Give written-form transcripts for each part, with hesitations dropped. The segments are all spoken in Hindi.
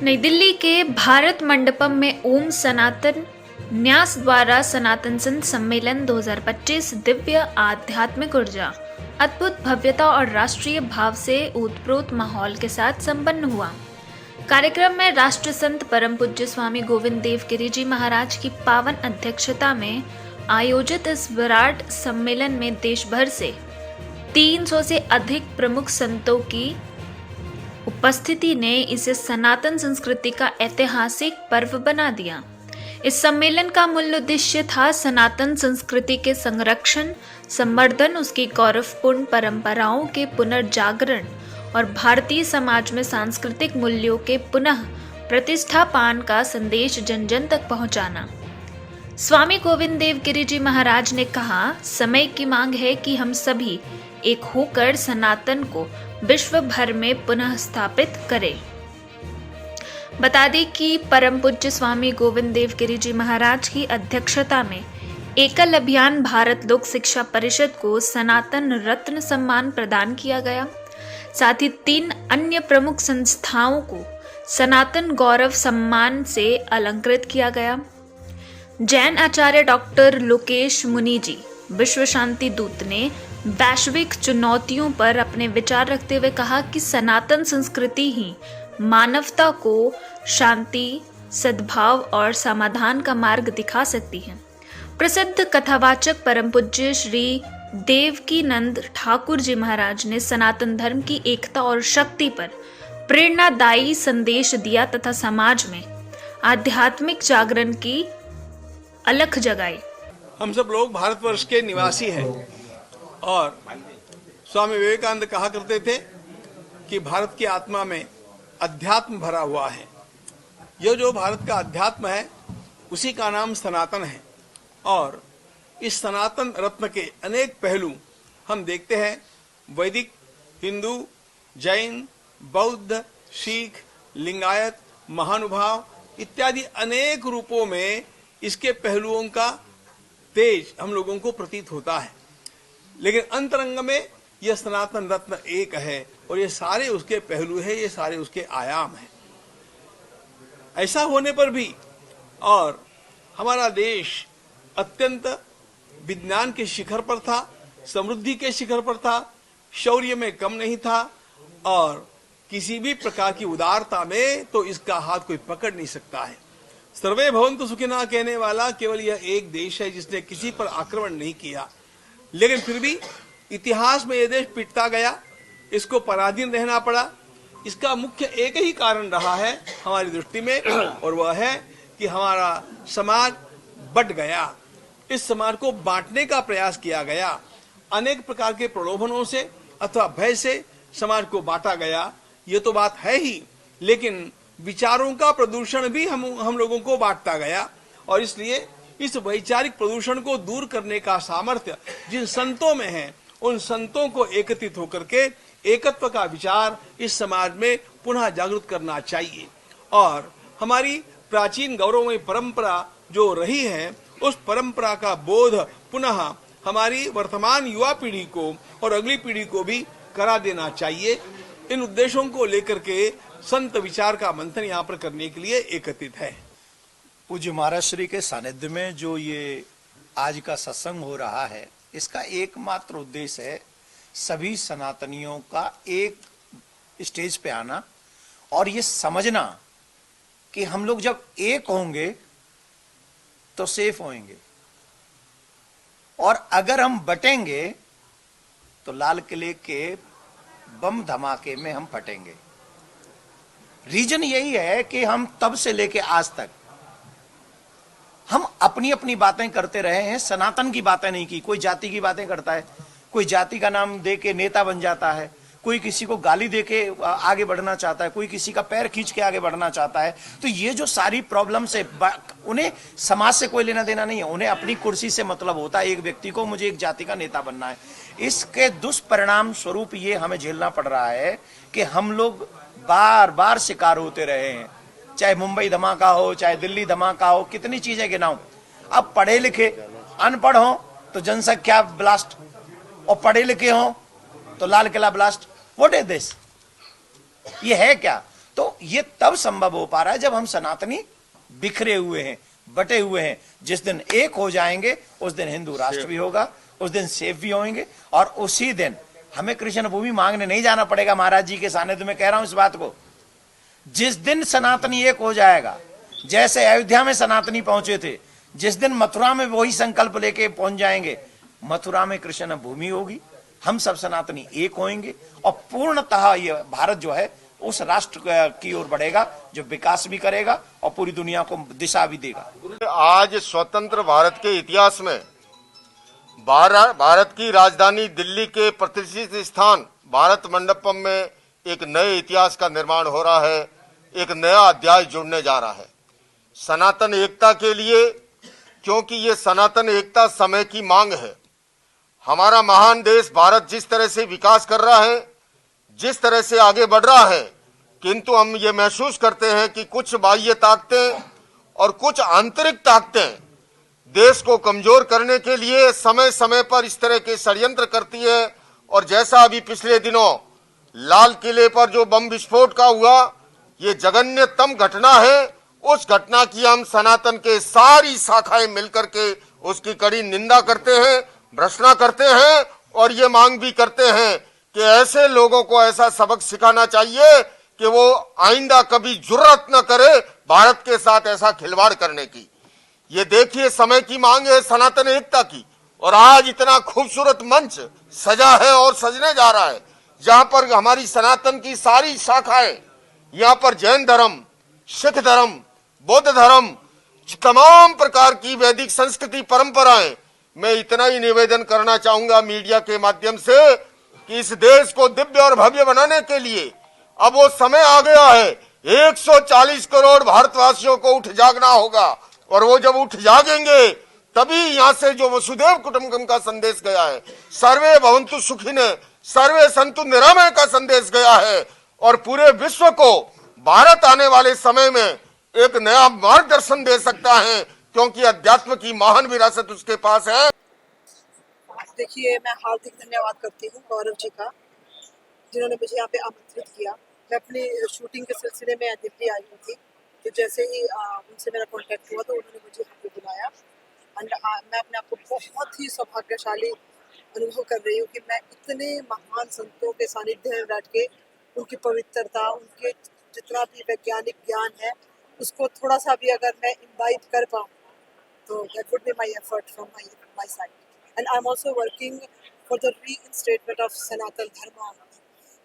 नई दिल्ली के भारत मंडपम में ओम सनातन न्यास द्वारा सनातन संत सम्मेलन 2025 दिव्य आध्यात्मिक ऊर्जा, अद्भुत भव्यता और राष्ट्रीय भाव से ओतप्रोत माहौल के साथ संपन्न हुआ। कार्यक्रम में राष्ट्र संत परम पूज्य स्वामी गोविंद देव गिरि जी महाराज की पावन अध्यक्षता में आयोजित इस विराट सम्मेलन में देश भर से 300 से अधिक प्रमुख संतों की उपस्थिति ने इसे सनातन संस्कृति का ऐतिहासिक पर्व बना दिया। इस सम्मेलन का मूल उद्देश्य था सनातन संस्कृति के संरक्षण, संवर्धन, उसकी गौरवपूर्ण परंपराओं के पुनर्जागरण और भारतीय समाज में सांस्कृतिक मूल्यों के पुनः प्रतिष्ठापन का संदेश जन जन तक पहुंचाना। स्वामी गोविंद देव गिरि जी महाराज ने कहा, समय की मांग है कि हम सभी एक होकर सनातन को विश्व भर में पुनः स्थापित करें। बता दें कि परम पूज्य स्वामी गोविंद देव गिरि जी महाराज की अध्यक्षता में एकल अभियान भारत लोक शिक्षा परिषद को सनातन रत्न सम्मान प्रदान किया गया। साथ ही 3 अन्य प्रमुख संस्थाओं को सनातन गौरव सम्मान से अलंकृत किया गया। जैन आचार्य डॉक्टर लोकेश मुनि जी, विश्व शांति दूत, ने वैश्विक चुनौतियों पर अपने विचार रखते हुए कहा कि सनातन संस्कृति ही मानवता को शांति, सद्भाव और समाधान का मार्ग दिखा सकती है। प्रसिद्ध कथावाचक परम पूज्य श्री देवकीनंद ठाकुर जी महाराज ने सनातन धर्म की एकता और शक्ति पर प्रेरणादायी संदेश दिया तथा समाज में आध्यात्मिक जागरण की अलख जगाई। हम सब लोग भारतवर्ष के निवासी हैं और स्वामी विवेकानंद कहा करते थे कि भारत की आत्मा में अध्यात्म भरा हुआ है। यह जो भारत का अध्यात्म है उसी का नाम सनातन है और इस सनातन रत्न के अनेक पहलू हम देखते हैं। वैदिक, हिंदू, जैन, बौद्ध, सिख, लिंगायत, महानुभाव इत्यादि अनेक रूपों में इसके पहलुओं का तेज हम लोगों को प्रतीत होता है, लेकिन अंतरंग में यह सनातन रत्न एक है और ये सारे उसके पहलू हैं, ये सारे उसके आयाम हैं। ऐसा होने पर भी और हमारा देश अत्यंत विज्ञान के शिखर पर था, समृद्धि के शिखर पर था, शौर्य में कम नहीं था और किसी भी प्रकार की उदारता में तो इसका हाथ कोई पकड़ नहीं सकता है। सर्वे भवन्तु सुखिनः कहने वाला केवल यह एक देश है जिसने किसी पर आक्रमण नहीं किया, लेकिन फिर भी इतिहास में यह देश पिटता गया, इसको पराधीन रहना पड़ा। इसका मुख्य एक ही कारण रहा है हमारी दृष्टि में, और वह है कि हमारा समाज बट गया। इस समाज को बांटने का प्रयास किया गया, अनेक प्रकार के प्रलोभनों से अथवा भय से समाज को बांटा गया। ये तो बात है ही, लेकिन विचारों का प्रदूषण भी हम लोगों को बांटता गया और इसलिए इस वैचारिक प्रदूषण को दूर करने का सामर्थ्य जिन संतों में है, उन संतों को एकत्रित होकर के एकत्व का विचार इस समाज में पुनः जागृत करना चाहिए। और हमारी प्राचीन गौरवमयी परंपरा जो रही है, उस परंपरा का बोध पुनः हमारी वर्तमान युवा पीढ़ी को और अगली पीढ़ी को भी करा देना चाहिए। इन उद्देश्यों को लेकर के संत विचार का मंथन यहाँ पर करने के लिए एकत्रित है। पूज्य महाराज श्री के सानिध्य में जो ये आज का सत्संग हो रहा है, इसका एकमात्र उद्देश्य है सभी सनातनियों का एक स्टेज पे आना और ये समझना कि हम लोग जब एक होंगे तो सेफ होंगे और अगर हम बटेंगे तो लाल किले के बम धमाके में हम फटेंगे। रीजन यही है कि हम तब से लेके आज तक हम अपनी अपनी बातें करते रहे हैं, सनातन की बातें नहीं की। कोई जाति की बातें करता है, कोई जाति का नाम दे के नेता बन जाता है, कोई किसी को गाली दे के आगे बढ़ना चाहता है, कोई किसी का पैर खींच के आगे बढ़ना चाहता है। तो ये जो सारी प्रॉब्लम से उन्हें समाज से कोई लेना देना नहीं है, उन्हें अपनी कुर्सी से मतलब होता है। एक व्यक्ति को मुझे एक जाति का नेता बनना है। इसके दुष्परिणाम स्वरूप ये हमें झेलना पड़ रहा है कि हम लोग बार बार शिकार होते रहे हैं, चाहे मुंबई धमाका हो, चाहे दिल्ली धमाका हो, कितनी चीजें गिनाऊं। अब पढ़े लिखे अनपढ़ हो तो जनसंख्या ब्लास्ट और पढ़े लिखे हो तो Lal Qila blast. What is this? ये है क्या? तो ये तब संभव हो पा रहा है जब हम सनातनी बिखरे हुए हैं, बटे हुए हैं। जिस दिन एक हो जाएंगे उस दिन हिंदू राष्ट्र भी होगा, उस दिन सेफ भी होंगे, और उसी दिन हमें कृष्ण भूमि मांगने नहीं जाना पड़ेगा। महाराज जी के सानिध्य में कह रहा हूं इस बात को। जिस दिन सनातनी एक हो जाएगा, जैसे अयोध्या में सनातनी पहुंचे थे, जिस दिन मथुरा में वही संकल्प लेके पहुंच जाएंगे, मथुरा में कृष्ण भूमि होगी, हम सब सनातनी एक होंगे, और पूर्णतः ये भारत जो है उस राष्ट्र की ओर बढ़ेगा जो विकास भी करेगा और पूरी दुनिया को दिशा भी देगा। आज स्वतंत्र भारत के इतिहास में भारत की राजधानी दिल्ली के प्रतिष्ठित स्थान भारत मंडपम में एक नए इतिहास का निर्माण हो रहा है, एक नया अध्याय जुड़ने जा रहा है सनातन एकता के लिए, क्योंकि ये सनातन एकता समय की मांग है। हमारा महान देश भारत जिस तरह से विकास कर रहा है, जिस तरह से आगे बढ़ रहा है, किंतु हम ये महसूस करते हैं कि कुछ बाह्य ताकतें और कुछ आंतरिक ताकतें देश को कमजोर करने के लिए समय समय पर इस तरह के षड्यंत्र करती है। और जैसा अभी पिछले दिनों लाल किले पर जो बम विस्फोट का हुआ, ये जघन्यतम घटना है। उस घटना की हम सनातन के सारी शाखाएं मिलकर के उसकी कड़ी निंदा करते हैं, भर्त्सना करते हैं, और ये मांग भी करते हैं कि ऐसे लोगों को ऐसा सबक सिखाना चाहिए कि वो आइंदा कभी जुर्रत न करे भारत के साथ ऐसा खिलवाड़ करने की। ये देखिए, समय की मांग है सनातन एकता की, और आज इतना खूबसूरत मंच सजा है और सजने जा रहा है, जहां पर हमारी सनातन की सारी शाखाएं, यहाँ पर जैन धर्म, सिख धर्म, बौद्ध धर्म, तमाम प्रकार की वैदिक संस्कृति परंपराएं। मैं इतना ही निवेदन करना चाहूंगा मीडिया के माध्यम से कि इस देश को दिव्य और भव्य बनाने के लिए अब वो समय आ गया है। 140 करोड़ भारतवासियों को उठ जागना होगा, और वो जब उठ जागेंगे तभी यहाँ से जो वसुदेव कुटुंबकम का संदेश गया है, सर्वे भवन्तु सुखिने सर्वे सन्तु निरामय का संदेश गया है, और पूरे विश्व को भारत आने वाले समय में एक नया मार्गदर्शन दे सकता है, क्योंकि अध्यात्म की महान विरासत उसके पास है। देखिए, मैं हार्दिक धन्यवाद करती हूँ गौरव जी का, जिन्होंने मुझे यहाँ पे आमंत्रित किया। मैं अपनी शूटिंग के सिलसिले में दिल्ली आई हुई थी, तो जैसे ही उनसे मेरा कॉन्टैक्ट हुआ तो उन्होंने मुझे यहाँ पे बुलाया। एंड मैं अपने आप को बहुत ही सौभाग्यशाली अनुभव कर रही हूँ कि मैं इतने महान संतों के सानिध्य में बैठ के उनकी पवित्रता, उनके जितना भी वैज्ञानिक ज्ञान है, उसको थोड़ा सा भी अगर मैं इम्बाइब कर पाऊँ तो that would be my effort from my side. And I'm also working for the reinstatement of Sanatan Dharma.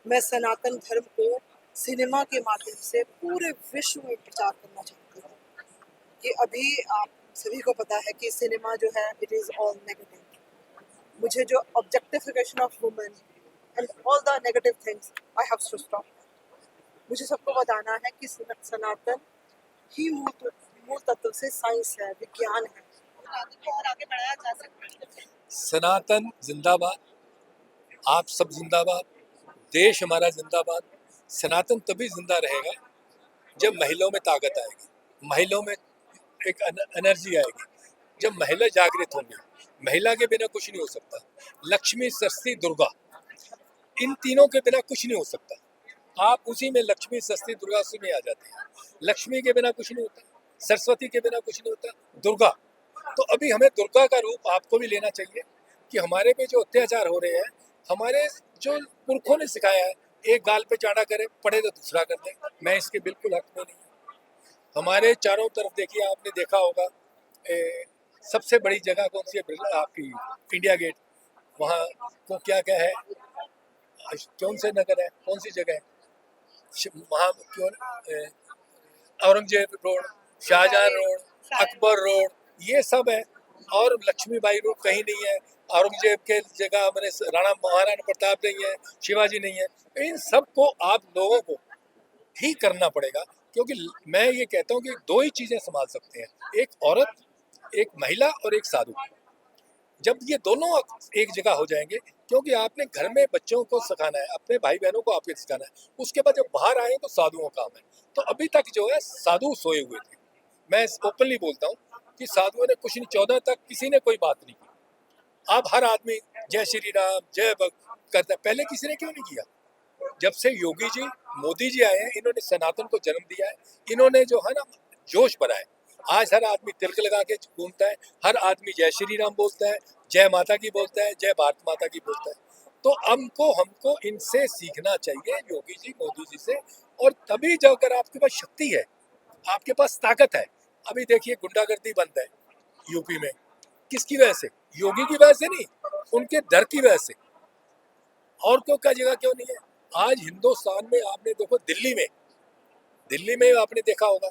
मैं सनातन धर्म को सिनेमा के माध्यम से पूरे विश्व में प्रचार करना चाहती हूँ कि अभी आप सभी को पता है कि सिनेमा जो है इट इज़ ऑल नेगेटिव। मुझे जो objectification of women and all the negative things I have to stop. मुझे सबको बताना है कि सनातन ही मूल तत्व से साइंस है, विज्ञान है, और आगे बढ़ाया जा सकता है। सनातन जिंदाबाद, आप सब जिंदाबाद, देश हमारा जिंदाबाद। सनातन तभी जिंदा रहेगा जब महिलाओं में ताकत आएगी, महिलाओं में एक एनर्जी आएगी, जब महिला जागृत होंगी। महिला के बिना कुछ नहीं हो सकता। लक्ष्मी, सरस्वती, दुर्गा, इन तीनों के बिना कुछ नहीं हो सकता। आप उसी में लक्ष्मी, सरस्वती, दुर्गा उसी में आ जाते हैं। लक्ष्मी के बिना कुछ नहीं होता, सरस्वती के बिना कुछ नहीं होता, दुर्गा। तो अभी हमें दुर्गा का रूप आपको भी लेना चाहिए कि हमारे पे जो अत्याचार हो रहे हैं, हमारे जो पुरखों ने सिखाया है, एक गाल पे चाड़ा करे, पढ़े तो दूसरा कर दे, मैं इसके बिल्कुल हक में नहीं हूँ। हमारे चारों तरफ देखिए, आपने देखा होगा सबसे बड़ी जगह कौन सी है आपकी? India Gate. वहाँ को क्या क्या है, कौन से नगर है, कौन सी जगह है वहाँ? क्यों Aurangzeb road, Shahjahan road, Akbar road, ये सब है। और लक्ष्मीबाई रोड कहीं नहीं है। औरंगजेब के जगह हमारे राणा महाराणा प्रताप नहीं है, शिवाजी नहीं है। इन सब को आप लोगों को ठीक करना पड़ेगा, क्योंकि मैं ये कहता हूँ कि दो ही चीजें संभाल सकते हैं, एक औरत, एक महिला और एक साधु। जब ये दोनों एक जगह हो जाएंगे, क्योंकि आपने घर में बच्चों को सिखाना है, अपने भाई बहनों को आपको सिखाना है, उसके बाद जब बाहर आए तो साधुओं का काम है। तो अभी तक जो है साधु सोए हुए थे। मैं ओपनली बोलता हूँ कि साधुओं ने कुछ नहीं, 14 तक किसी ने कोई बात नहीं की। अब हर आदमी जय श्री राम, जय भक्त करता है। पहले किसी ने क्यों नहीं किया? जब से योगी जी मोदी जी आए हैं, इन्होंने सनातन को जन्म दिया है, इन्होंने जो है ना जोश भरा है। आज हर आदमी तिलक लगा के घूमता है, हर आदमी जय श्री राम बोलता है, जय माता की बोलता है, जय भारत माता की बोलता है। तो हमको इनसे सीखना चाहिए, योगी जी, मोदी जी से। और तभी जाकर आपके पास शक्ति है, आपके पास ताकत है। अभी देखिए गुंडागर्दी बंद है यूपी में, किसकी वजह से? योगी की वजह से नहीं, उनके डर की वजह से। और क्यों का जगह क्यों नहीं है? आज हिंदुस्तान में आपने देखो, दिल्ली में आपने देखा होगा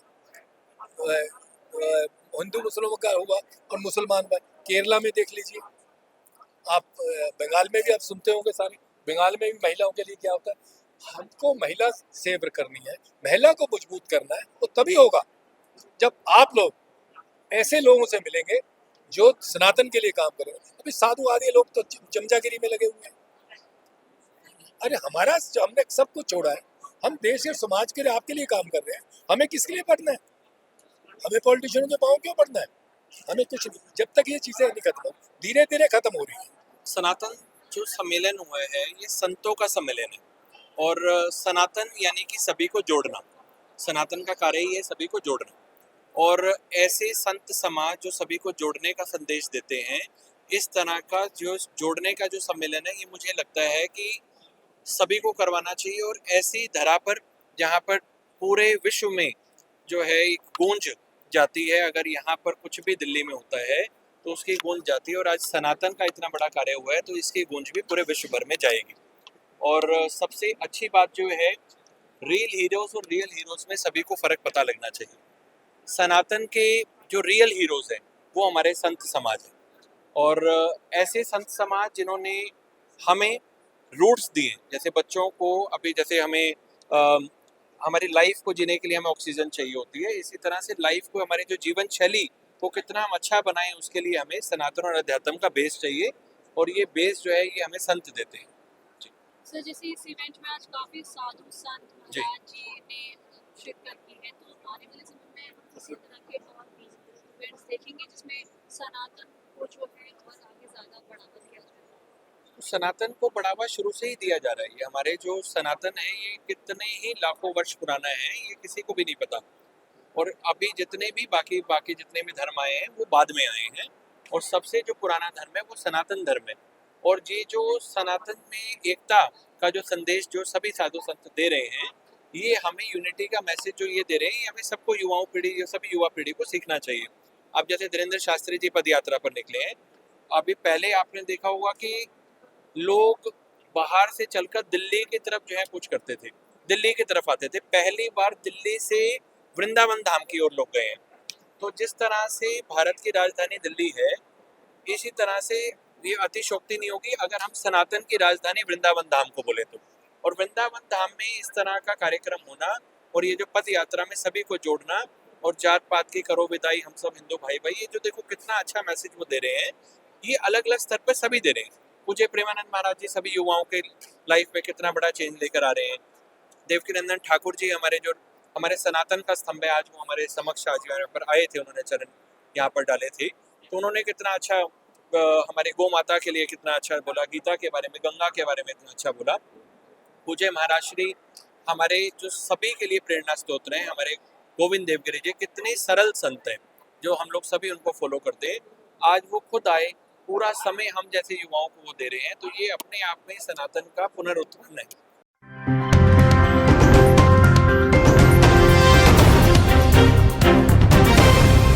हिंदू मुसलमानों का हुआ और मुसलमान का। केरला में देख लीजिए आप, बंगाल में भी आप सुनते होंगे सारे, बंगाल में भी महिलाओं के लिए क्या होता है। हमको महिला सेव करनी है, महिला को मजबूत करना है, तो तभी होगा जब आप लोग ऐसे लोगों से मिलेंगे जो सनातन के लिए काम करेंगे। अभी साधु आदि लोग तो चमचागिरी में लगे हुए हैं। अरे हमने सब कुछ छोड़ा है, हम देश और समाज के लिए, आपके लिए काम कर रहे हैं। हमें किसके लिए पढ़ना है? हमें पॉलिटिशियनों के पाँव क्यों पढ़ना है? हमें कुछ नहीं, जब तक ये चीजें नहीं खत्म, धीरे धीरे खत्म हो रही है। सनातन जो सम्मेलन हुआ है, ये संतों का सम्मेलन है। और सनातन यानी कि सभी को जोड़ना, सनातन का कार्य ही है सभी को जोड़ना। और ऐसे संत समाज जो सभी को जोड़ने का संदेश देते हैं, इस तरह का जो जोड़ने का जो सम्मेलन है, ये मुझे लगता है कि सभी को करवाना चाहिए। और ऐसी धरा पर जहाँ पर पूरे विश्व में जो है एक गूंज जाती है, अगर यहाँ पर कुछ भी दिल्ली में होता है तो उसकी गूंज जाती है। और आज सनातन का इतना बड़ा कार्य हुआ है तो इसकी गूंज भी पूरे विश्व भर में जाएगी। और सबसे अच्छी बात जो है, रियल हीरोज और रियल हीरोज में सभी को फर्क पता लगना चाहिए। सनातन के जो रियल हीरोज हैं वो हमारे संत समाज हैं। और ऐसे संत समाज जिन्होंने हमें रूट्स दिए, जैसे बच्चों को अभी जैसे हमें हमारी लाइफ को जीने के लिए हमें ऑक्सीजन चाहिए होती है, इसी तरह से लाइफ को, हमारी जो जीवन शैली को कितना हम अच्छा बनाएं, उसके लिए हमें सनातन और अध्यात्म का बेस चाहिए। और ये बेस जो है ये हमें संत देते हैं। सर, जैसे इस इवेंट में आज काफी साधु संत जी। महाराज जी ने शिरकत की है, तो आने वाले समय में हम इसी तरह के और भी इवेंट्स देखेंगे जिसमें सनातन को जो है और आगे ज्यादा बढ़ावा दिया जाएगा। तो सनातन को बढ़ावा शुरू से ही दिया जा रहा है। ये हमारे जो सनातन है ये कितने ही लाखों वर्ष पुराना है, ये किसी को भी नहीं पता। और अभी जितने भी बाकी जितने भी धर्म आए हैं वो बाद में आए हैं, और सबसे जो पुराना धर्म है वो सनातन धर्म है। और ये जो सनातन में एकता का जो संदेश जो सभी साधु संत दे रहे हैं, ये हमें यूनिटी का मैसेज जो ये दे रहे हैं, ये हमें सबको सभी युवा पीढ़ी को सीखना चाहिए। अब जैसे धीरेन्द्र शास्त्री जी पद यात्रा पर निकले हैं, अभी पहले आपने देखा होगा कि लोग बाहर से चलकर दिल्ली की तरफ जो है कुछ करते थे, दिल्ली की तरफ आते थे। पहली बार दिल्ली से वृंदावन धाम की ओर लोग गए हैं। तो जिस तरह से भारत की राजधानी दिल्ली है, इसी तरह से ये अतिशोक्ति नहीं होगी अगर हम सनातन की राजधानी वृंदावन धाम को बोले तो। और वृंदावन धाम में इस तरह का कार्यक्रम होना, और ये जो पद यात्रा में सभी को जोड़ना, और जात पात की करो विदाई हम सब हिंदू भाई भाई, ये जो देखो कितना अच्छा मैसेज वो दे रहे हैं। ये अलग अलग स्तर पर सभी दे रहे हैं। पूज्य प्रेमानंद महाराज जी सभी युवाओं के लाइफ में कितना बड़ा चेंज लेकर आ रहे हैं। देवकीनंदन ठाकुर जी हमारे सनातन का स्तंभ है, आज वो हमारे समक्ष आज यहाँ पर आए थे, उन्होंने चरण यहाँ पर डाले थे। तो उन्होंने कितना अच्छा हमारे गौ माता के लिए कितना अच्छा बोला, गीता के बारे में, गंगा के बारे में इतना अच्छा बोला। पूज्य महाराज श्री हमारे जो सभी के लिए प्रेरणा स्रोत हैं, हमारे गोविंद देवगिरी जी कितने सरल संत हैं जो हम लोग सभी उनको फॉलो करते हैं। आज वो खुद आए, पूरा समय हम जैसे युवाओं को वो दे रहे हैं, तो ये अपने आप में सनातन का पुनरुत्थान है।